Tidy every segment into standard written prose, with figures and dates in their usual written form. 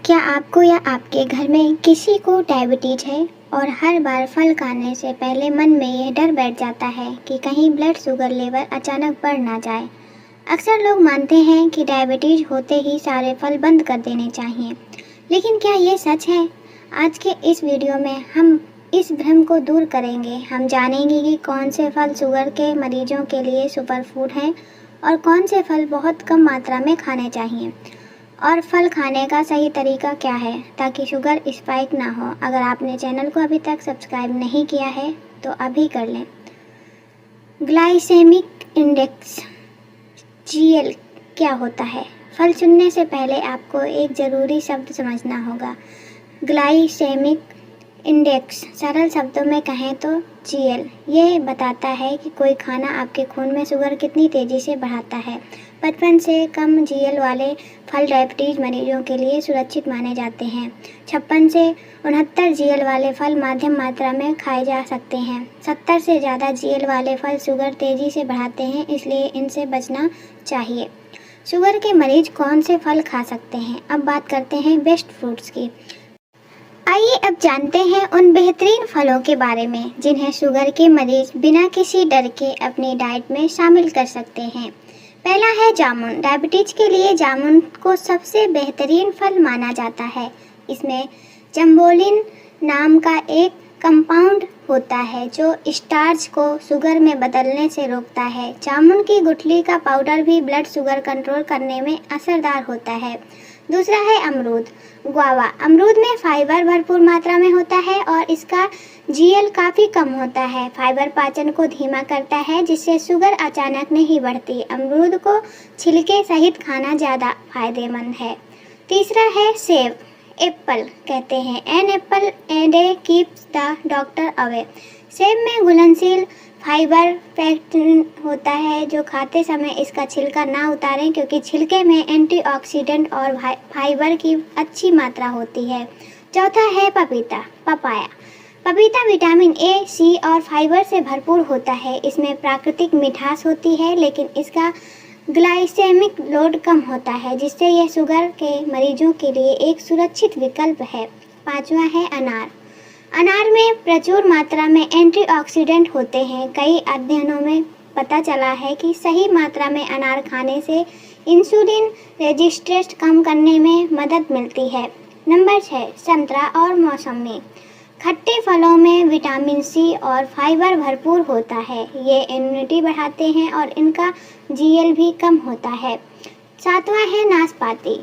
क्या आपको या आपके घर में किसी को डायबिटीज है और हर बार फल खाने से पहले मन में ये डर बैठ जाता है कि कहीं ब्लड शुगर लेवल अचानक बढ़ ना जाए। अक्सर लोग मानते हैं कि डायबिटीज होते ही सारे फल बंद कर देने चाहिए, लेकिन क्या ये सच है? आज के इस वीडियो में हम इस भ्रम को दूर करेंगे। हम जानेंगे कि कौन से फल शुगर के मरीजों के लिए सुपर फूड हैं और कौन से फल बहुत कम मात्रा में खाने चाहिए, और फल खाने का सही तरीका क्या है ताकि शुगर स्पाइक ना हो। अगर आपने चैनल को अभी तक सब्सक्राइब नहीं किया है तो अभी कर लें। ग्लाइसेमिक इंडेक्स जीएल क्या होता है? फल चुनने से पहले आपको एक ज़रूरी शब्द समझना होगा। ग्लाइसेमिक इंडेक्स, सरल शब्दों में कहें तो जीएल, ये बताता है कि कोई खाना आपके खून में शुगर कितनी तेज़ी से बढ़ाता है। 55 से कम जीएल वाले फल डायबिटीज़ मरीजों के लिए सुरक्षित माने जाते हैं। 56 से 69 जीएल वाले फल मध्यम मात्रा में खाए जा सकते हैं। 70 से ज़्यादा जीएल वाले फल शुगर तेज़ी से बढ़ाते हैं, इसलिए इनसे बचना चाहिए। शुगर के मरीज कौन से फल खा सकते हैं? अब बात करते हैं बेस्ट फ्रूट्स की। आइए अब जानते हैं उन बेहतरीन फलों के बारे में जिन्हें शुगर के मरीज बिना किसी डर के अपनी डाइट में शामिल कर सकते हैं। पहला है जामुन। डायबिटीज के लिए जामुन को सबसे बेहतरीन फल माना जाता है। इसमें जम्बोलिन नाम का एक कंपाउंड होता है जो स्टार्च को शुगर में बदलने से रोकता है। जामुन की गुठली का पाउडर भी ब्लड शुगर कंट्रोल करने में असरदार होता है। दूसरा है अमरूद। गुआवा। अमरूद में फाइबर भरपूर मात्रा में होता है और इसका जीएल काफ़ी कम होता है। फाइबर पाचन को धीमा करता है जिससे शुगर अचानक नहीं बढ़ती। अमरूद को छिलके सहित खाना ज़्यादा फायदेमंद है। तीसरा है सेब। एप्पल कहते हैं, an apple a day keeps the doctor away. सेब में घुलनशील फाइबर पैक्टिन होता है जो खाते समय इसका छिलका ना उतारें, क्योंकि छिलके में एंटीऑक्सीडेंट और फाइबर की अच्छी मात्रा होती है। चौथा है पपाया। पपीता विटामिन ए, सी और फाइबर से भरपूर होता है। इसमें प्राकृतिक मिठास होती है, लेकिन इसका ग्लाइसेमिक लोड कम होता है, जिससे यह शुगर के मरीजों के लिए एक सुरक्षित विकल्प है। पांचवा है अनार। अनार में प्रचुर मात्रा में एंटीऑक्सीडेंट होते हैं। कई अध्ययनों में पता चला है कि सही मात्रा में अनार खाने से इंसुलिन रेजिस्टेंस कम करने में मदद मिलती है। नंबर 6, संतरा और मौसमी। खट्टे फलों में विटामिन सी और फाइबर भरपूर होता है। ये इम्यूनिटी बढ़ाते हैं और इनका जीएल भी कम होता है। सातवां है नाशपाती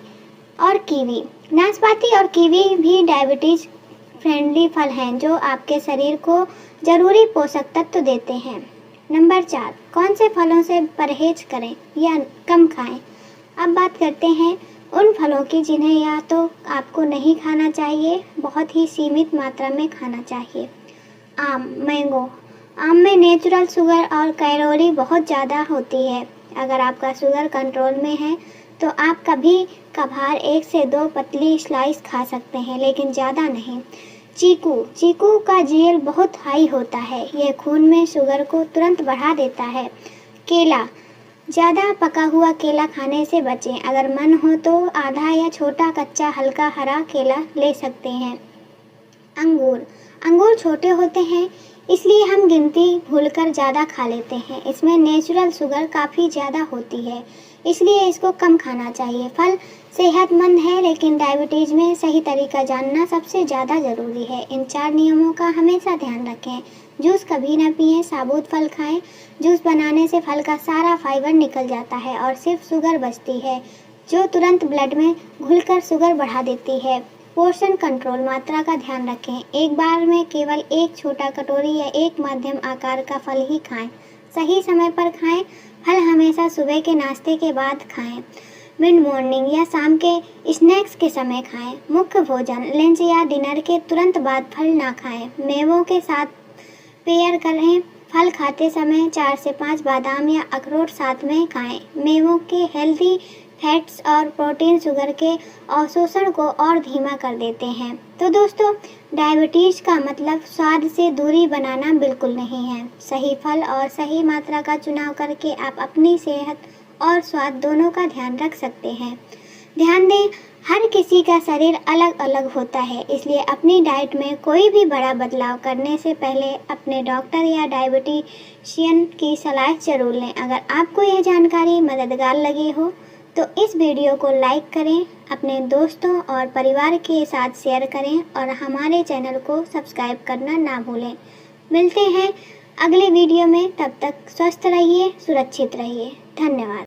और कीवी। नाशपाती और कीवी भी डायबिटीज फ्रेंडली फल हैं जो आपके शरीर को ज़रूरी पोषक तत्व देते हैं। नंबर 4, कौन से फलों से परहेज करें या कम खाएं? अब बात करते हैं उन फलों की जिन्हें या तो आपको नहीं खाना चाहिए, बहुत ही सीमित मात्रा में खाना चाहिए। आम, मैंगो। आम में नेचुरल शुगर और कैलोरी बहुत ज़्यादा होती है। अगर आपका शुगर कंट्रोल में है तो आप कभी कभार 1 से 2 पतली स्लाइस खा सकते हैं, लेकिन ज़्यादा नहीं। चीकू का जीएल बहुत हाई होता है। यह खून में शुगर को तुरंत बढ़ा देता है। केला। ज़्यादा पका हुआ केला खाने से बचें। अगर मन हो तो आधा या छोटा कच्चा हल्का हरा केला ले सकते हैं। अंगूर छोटे होते हैं, इसलिए हम गिनती भूलकर ज़्यादा खा लेते हैं। इसमें नेचुरल शुगर काफ़ी ज़्यादा होती है, इसलिए इसको कम खाना चाहिए। फल सेहतमंद है, लेकिन डायबिटीज़ में सही तरीका जानना सबसे ज़्यादा ज़रूरी है। इन 4 नियमों का हमेशा ध्यान रखें। जूस कभी ना पिएं, साबुत फल खाएं। जूस बनाने से फल का सारा फाइबर निकल जाता है और सिर्फ शुगर बचती है, जो तुरंत ब्लड में घुलकर शुगर बढ़ा देती है। पोर्शन कंट्रोल, मात्रा का ध्यान रखें। एक बार में केवल एक छोटा कटोरी या एक मध्यम आकार का फल ही खाएं। सही समय पर खाएं। फल हमेशा सुबह के नाश्ते के बाद खाएं। मिड मॉर्निंग या शाम के स्नैक्स के समय खाएं। मुख्य भोजन, लंच या डिनर के तुरंत बाद फल ना खाएं। मेवों के साथ पेयर करें। फल खाते समय 4 से 5 बादाम या अखरोट साथ में खाएं। मेवों के हेल्दी फैट्स और प्रोटीन शुगर के अवशोषण को और धीमा कर देते हैं। तो दोस्तों, डायबिटीज़ का मतलब स्वाद से दूरी बनाना बिल्कुल नहीं है। सही फल और सही मात्रा का चुनाव करके आप अपनी सेहत और स्वाद दोनों का ध्यान रख सकते हैं। ध्यान दें, हर किसी का शरीर अलग अलग होता है, इसलिए अपनी डाइट में कोई भी बड़ा बदलाव करने से पहले अपने डॉक्टर या डायबिटिशियन की सलाह जरूर लें। अगर आपको यह जानकारी मददगार लगी हो तो इस वीडियो को लाइक करें, अपने दोस्तों और परिवार के साथ शेयर करें और हमारे चैनल को सब्सक्राइब करना ना भूलें। मिलते हैं अगले वीडियो में, तब तक स्वस्थ रहिए, सुरक्षित रहिए। धन्यवाद।